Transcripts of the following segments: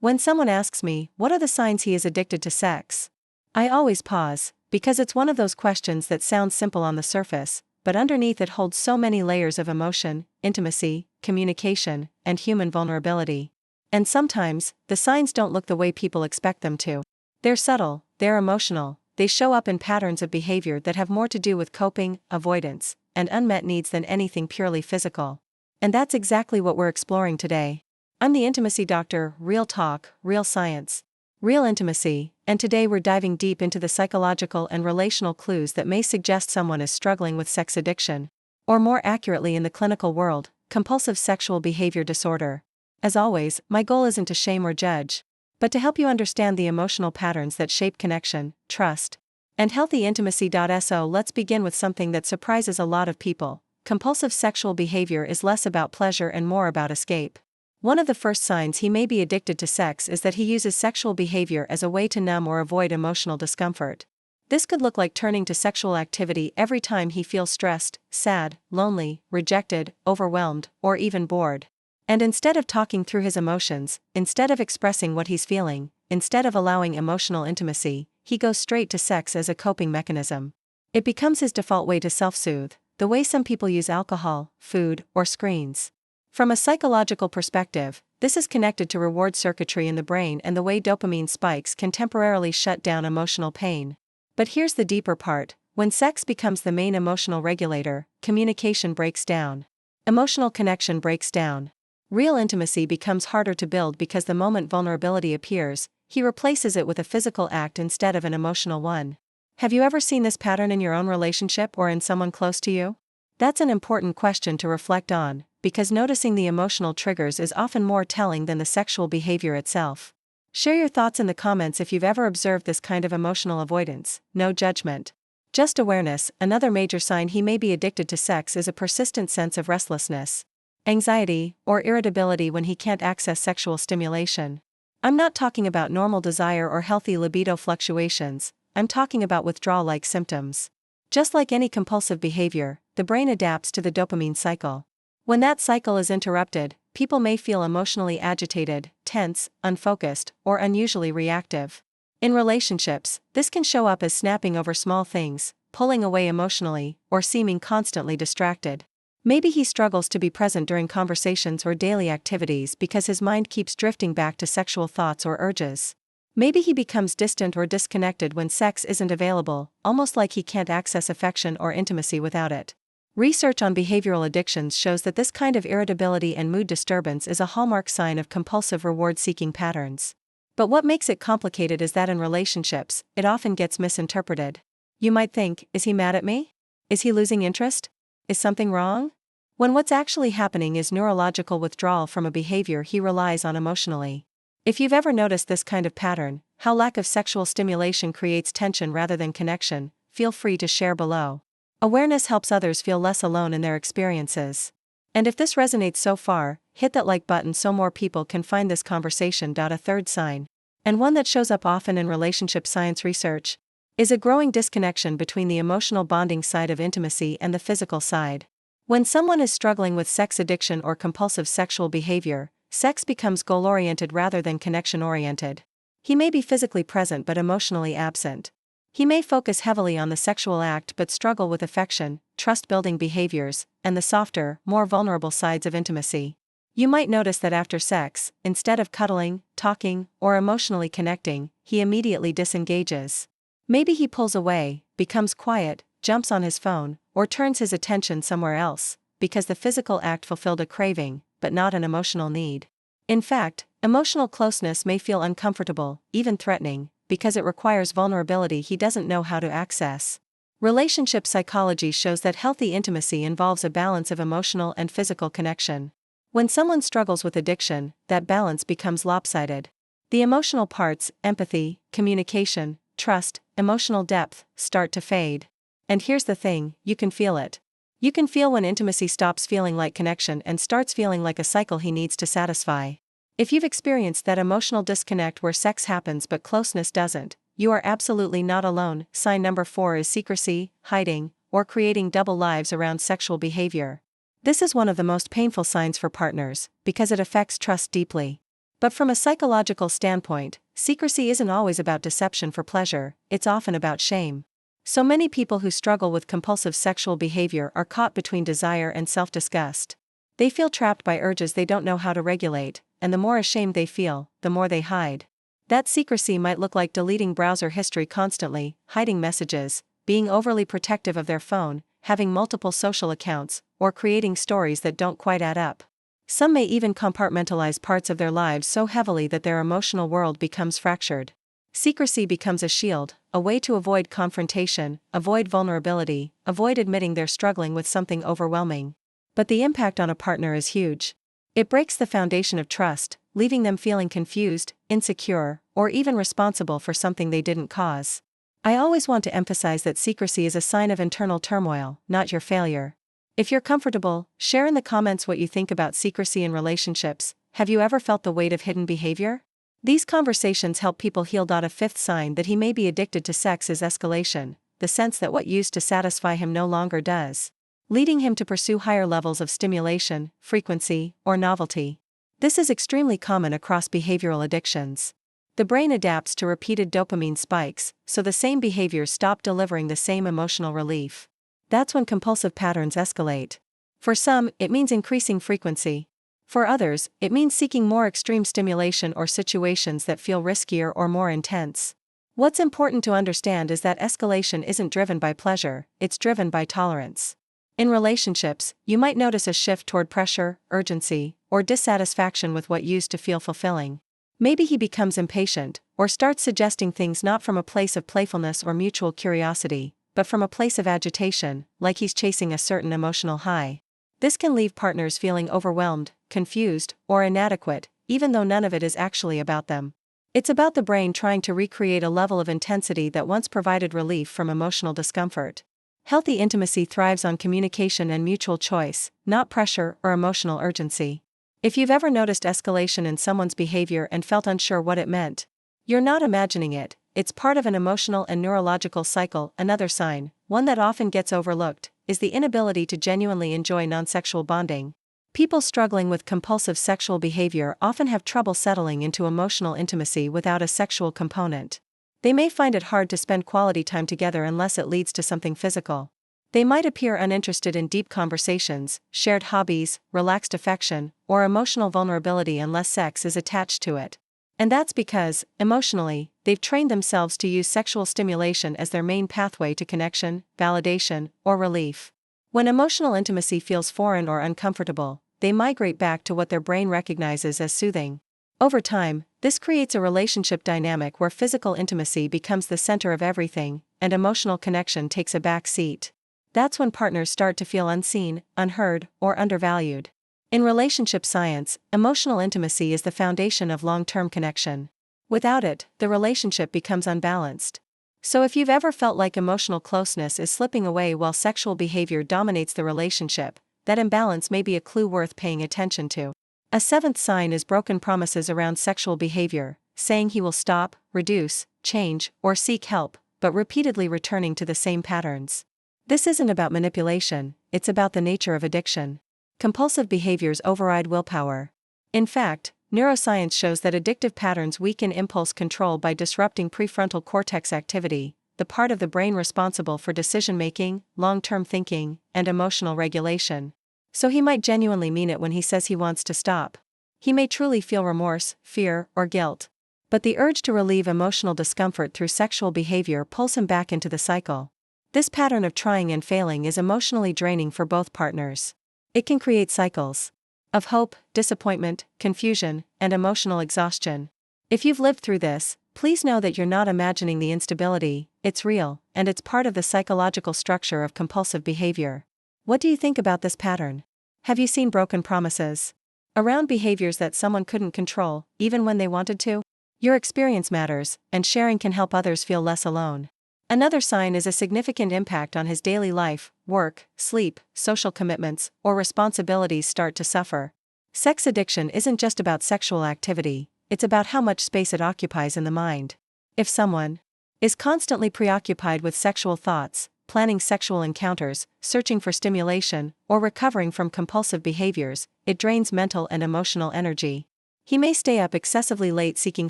When someone asks me, what are the signs he is addicted to sex? I always pause, because it's one of those questions that sounds simple on the surface, but underneath it holds so many layers of emotion, intimacy, communication, and human vulnerability. And sometimes, the signs don't look the way people expect them to. They're subtle, they're emotional, they show up in patterns of behavior that have more to do with coping, avoidance, and unmet needs than anything purely physical. And that's exactly what we're exploring today. I'm the Intimacy Doctor, real talk, real science, real intimacy, and today we're diving deep into the psychological and relational clues that may suggest someone is struggling with sex addiction, or more accurately in the clinical world, compulsive sexual behavior disorder. As always, my goal isn't to shame or judge, but to help you understand the emotional patterns that shape connection, trust, and healthy intimacy. So let's begin with something that surprises a lot of people. Compulsive sexual behavior is less about pleasure and more about escape. One of the first signs he may be addicted to sex is that he uses sexual behavior as a way to numb or avoid emotional discomfort. This could look like turning to sexual activity every time he feels stressed, sad, lonely, rejected, overwhelmed, or even bored. And instead of talking through his emotions, instead of expressing what he's feeling, instead of allowing emotional intimacy, he goes straight to sex as a coping mechanism. It becomes his default way to self-soothe, the way some people use alcohol, food, or screens. From a psychological perspective, this is connected to reward circuitry in the brain and the way dopamine spikes can temporarily shut down emotional pain. But here's the deeper part: when sex becomes the main emotional regulator, communication breaks down. Emotional connection breaks down. Real intimacy becomes harder to build because the moment vulnerability appears, he replaces it with a physical act instead of an emotional one. Have you ever seen this pattern in your own relationship or in someone close to you? That's an important question to reflect on, because noticing the emotional triggers is often more telling than the sexual behavior itself. Share your thoughts in the comments if you've ever observed this kind of emotional avoidance. No judgment, just awareness. Another major sign he may be addicted to sex is a persistent sense of restlessness, anxiety, or irritability when he can't access sexual stimulation. I'm not talking about normal desire or healthy libido fluctuations, I'm talking about withdrawal-like symptoms. Just like any compulsive behavior, the brain adapts to the dopamine cycle. When that cycle is interrupted, people may feel emotionally agitated, tense, unfocused, or unusually reactive. In relationships, this can show up as snapping over small things, pulling away emotionally, or seeming constantly distracted. Maybe he struggles to be present during conversations or daily activities because his mind keeps drifting back to sexual thoughts or urges. Maybe he becomes distant or disconnected when sex isn't available, almost like he can't access affection or intimacy without it. Research on behavioral addictions shows that this kind of irritability and mood disturbance is a hallmark sign of compulsive reward-seeking patterns. But what makes it complicated is that in relationships, it often gets misinterpreted. You might think, is he mad at me? Is he losing interest? Is something wrong? When what's actually happening is neurological withdrawal from a behavior he relies on emotionally. If you've ever noticed this kind of pattern, how lack of sexual stimulation creates tension rather than connection, feel free to share below. Awareness helps others feel less alone in their experiences. And if this resonates so far, hit that like button so more people can find this conversation. A third sign, and one that shows up often in relationship science research, is a growing disconnection between the emotional bonding side of intimacy and the physical side. When someone is struggling with sex addiction or compulsive sexual behavior, sex becomes goal-oriented rather than connection-oriented. He may be physically present but emotionally absent. He may focus heavily on the sexual act but struggle with affection, trust-building behaviors, and the softer, more vulnerable sides of intimacy. You might notice that after sex, instead of cuddling, talking, or emotionally connecting, he immediately disengages. Maybe he pulls away, becomes quiet, jumps on his phone, or turns his attention somewhere else, because the physical act fulfilled a craving, but not an emotional need. In fact, emotional closeness may feel uncomfortable, even threatening, because it requires vulnerability he doesn't know how to access. Relationship psychology shows that healthy intimacy involves a balance of emotional and physical connection. When someone struggles with addiction, that balance becomes lopsided. The emotional parts, empathy, communication, trust, emotional depth, start to fade. And here's the thing, you can feel it. You can feel when intimacy stops feeling like connection and starts feeling like a cycle he needs to satisfy. If you've experienced that emotional disconnect where sex happens but closeness doesn't, you are absolutely not alone. Sign number 4 is secrecy, hiding, or creating double lives around sexual behavior. This is one of the most painful signs for partners, because it affects trust deeply. But from a psychological standpoint, secrecy isn't always about deception for pleasure, it's often about shame. So many people who struggle with compulsive sexual behavior are caught between desire and self-disgust. They feel trapped by urges they don't know how to regulate, and the more ashamed they feel, the more they hide. That secrecy might look like deleting browser history constantly, hiding messages, being overly protective of their phone, having multiple social accounts, or creating stories that don't quite add up. Some may even compartmentalize parts of their lives so heavily that their emotional world becomes fractured. Secrecy becomes a shield, a way to avoid confrontation, avoid vulnerability, avoid admitting they're struggling with something overwhelming. But the impact on a partner is huge. It breaks the foundation of trust, leaving them feeling confused, insecure, or even responsible for something they didn't cause. I always want to emphasize that secrecy is a sign of internal turmoil, not your failure. If you're comfortable, share in the comments what you think about secrecy in relationships. Have you ever felt the weight of hidden behavior? These conversations help people heal. A fifth sign that he may be addicted to sex is escalation, the sense that what used to satisfy him no longer does, leading him to pursue higher levels of stimulation, frequency, or novelty. This is extremely common across behavioral addictions. The brain adapts to repeated dopamine spikes, so the same behaviors stop delivering the same emotional relief. That's when compulsive patterns escalate. For some, it means increasing frequency. For others, it means seeking more extreme stimulation or situations that feel riskier or more intense. What's important to understand is that escalation isn't driven by pleasure, it's driven by tolerance. In relationships, you might notice a shift toward pressure, urgency, or dissatisfaction with what used to feel fulfilling. Maybe he becomes impatient, or starts suggesting things not from a place of playfulness or mutual curiosity, but from a place of agitation, like he's chasing a certain emotional high. This can leave partners feeling overwhelmed, confused, or inadequate, even though none of it is actually about them. It's about the brain trying to recreate a level of intensity that once provided relief from emotional discomfort. Healthy intimacy thrives on communication and mutual choice, not pressure or emotional urgency. If you've ever noticed escalation in someone's behavior and felt unsure what it meant, you're not imagining it, it's part of an emotional and neurological cycle. Another sign, one that often gets overlooked, is the inability to genuinely enjoy non-sexual bonding. People struggling with compulsive sexual behavior often have trouble settling into emotional intimacy without a sexual component. They may find it hard to spend quality time together unless it leads to something physical. They might appear uninterested in deep conversations, shared hobbies, relaxed affection, or emotional vulnerability unless sex is attached to it. And that's because, emotionally, they've trained themselves to use sexual stimulation as their main pathway to connection, validation, or relief. When emotional intimacy feels foreign or uncomfortable, they migrate back to what their brain recognizes as soothing. Over time, this creates a relationship dynamic where physical intimacy becomes the center of everything, and emotional connection takes a back seat. That's when partners start to feel unseen, unheard, or undervalued. In relationship science, emotional intimacy is the foundation of long-term connection. Without it, the relationship becomes unbalanced. So if you've ever felt like emotional closeness is slipping away while sexual behavior dominates the relationship, that imbalance may be a clue worth paying attention to. A seventh sign is broken promises around sexual behavior, saying he will stop, reduce, change, or seek help, but repeatedly returning to the same patterns. This isn't about manipulation, it's about the nature of addiction. Compulsive behaviors override willpower. In fact, neuroscience shows that addictive patterns weaken impulse control by disrupting prefrontal cortex activity, the part of the brain responsible for decision-making, long-term thinking, and emotional regulation. So he might genuinely mean it when he says he wants to stop. He may truly feel remorse, fear, or guilt. But the urge to relieve emotional discomfort through sexual behavior pulls him back into the cycle. This pattern of trying and failing is emotionally draining for both partners. It can create cycles of hope, disappointment, confusion, and emotional exhaustion. If you've lived through this, please know that you're not imagining the instability, it's real, and it's part of the psychological structure of compulsive behavior. What do you think about this pattern? Have you seen broken promises around behaviors that someone couldn't control, even when they wanted to? Your experience matters, and sharing can help others feel less alone. Another sign is a significant impact on his daily life, work, sleep, social commitments, or responsibilities start to suffer. Sex addiction isn't just about sexual activity, it's about how much space it occupies in the mind. If someone is constantly preoccupied with sexual thoughts, planning sexual encounters, searching for stimulation, or recovering from compulsive behaviors, it drains mental and emotional energy. He may stay up excessively late seeking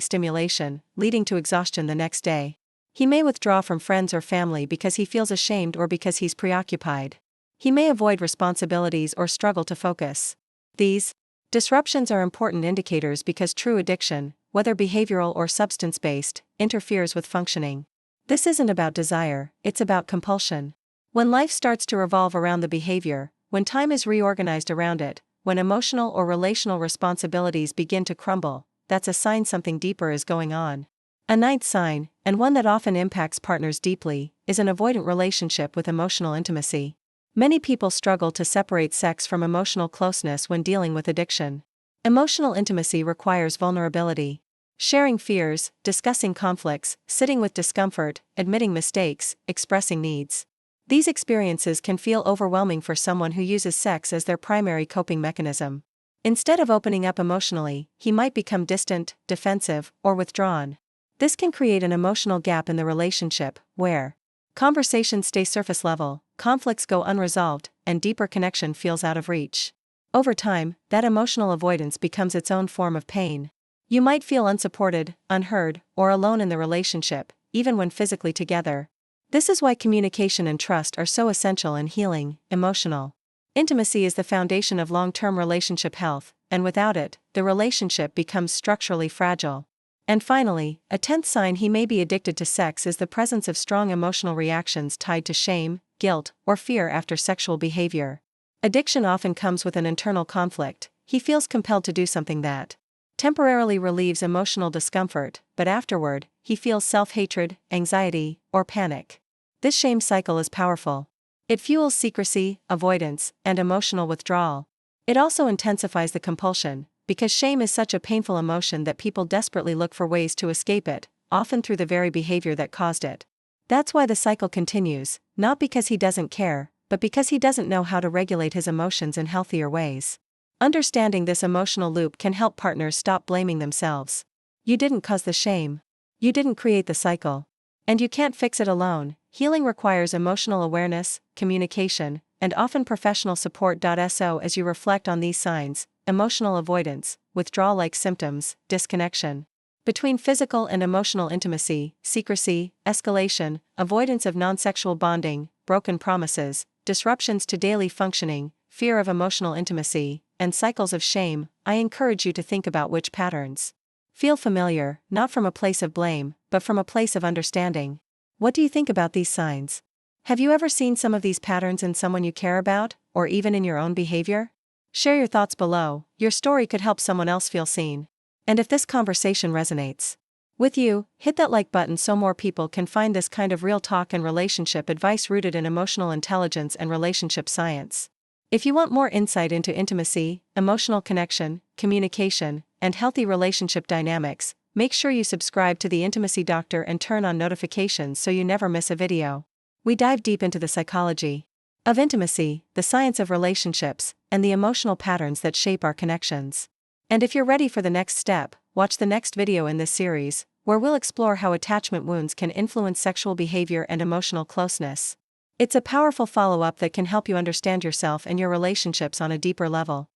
stimulation, leading to exhaustion the next day. He may withdraw from friends or family because he feels ashamed or because he's preoccupied. He may avoid responsibilities or struggle to focus. These disruptions are important indicators because true addiction, whether behavioral or substance-based, interferes with functioning. This isn't about desire, it's about compulsion. When life starts to revolve around the behavior, when time is reorganized around it, when emotional or relational responsibilities begin to crumble, that's a sign something deeper is going on. A ninth sign, and one that often impacts partners deeply, is an avoidant relationship with emotional intimacy. Many people struggle to separate sex from emotional closeness when dealing with addiction. Emotional intimacy requires vulnerability. Sharing fears, discussing conflicts, sitting with discomfort, admitting mistakes, expressing needs. These experiences can feel overwhelming for someone who uses sex as their primary coping mechanism. Instead of opening up emotionally, he might become distant, defensive, or withdrawn. This can create an emotional gap in the relationship, where conversations stay surface level, conflicts go unresolved, and deeper connection feels out of reach. Over time, that emotional avoidance becomes its own form of pain. You might feel unsupported, unheard, or alone in the relationship, even when physically together. This is why communication and trust are so essential in healing. Emotional intimacy is the foundation of long-term relationship health, and without it, the relationship becomes structurally fragile. And finally, a 10th sign he may be addicted to sex is the presence of strong emotional reactions tied to shame, guilt, or fear after sexual behavior. Addiction often comes with an internal conflict. He feels compelled to do something that temporarily relieves emotional discomfort, but afterward, he feels self-hatred, anxiety, or panic. This shame cycle is powerful. It fuels secrecy, avoidance, and emotional withdrawal. It also intensifies the compulsion, because shame is such a painful emotion that people desperately look for ways to escape it, often through the very behavior that caused it. That's why the cycle continues, not because he doesn't care, but because he doesn't know how to regulate his emotions in healthier ways. Understanding this emotional loop can help partners stop blaming themselves. You didn't cause the shame. You didn't create the cycle. And you can't fix it alone. Healing requires emotional awareness, communication, and often professional support. So as you reflect on these signs, emotional avoidance, withdrawal-like symptoms, disconnection between physical and emotional intimacy, secrecy, escalation, avoidance of non-sexual bonding, broken promises, disruptions to daily functioning, fear of emotional intimacy, and cycles of shame, I encourage you to think about which patterns feel familiar, not from a place of blame, but from a place of understanding. What do you think about these signs? Have you ever seen some of these patterns in someone you care about, or even in your own behavior? Share your thoughts below. Your story could help someone else feel seen. And if this conversation resonates with you, hit that like button so more people can find this kind of real talk and relationship advice rooted in emotional intelligence and relationship science. If you want more insight into intimacy, emotional connection, communication, and healthy relationship dynamics, make sure you subscribe to The Intimacy Doctor and turn on notifications so you never miss a video. We dive deep into the psychology of intimacy, the science of relationships, and the emotional patterns that shape our connections. And if you're ready for the next step, watch the next video in this series, where we'll explore how attachment wounds can influence sexual behavior and emotional closeness. It's a powerful follow-up that can help you understand yourself and your relationships on a deeper level.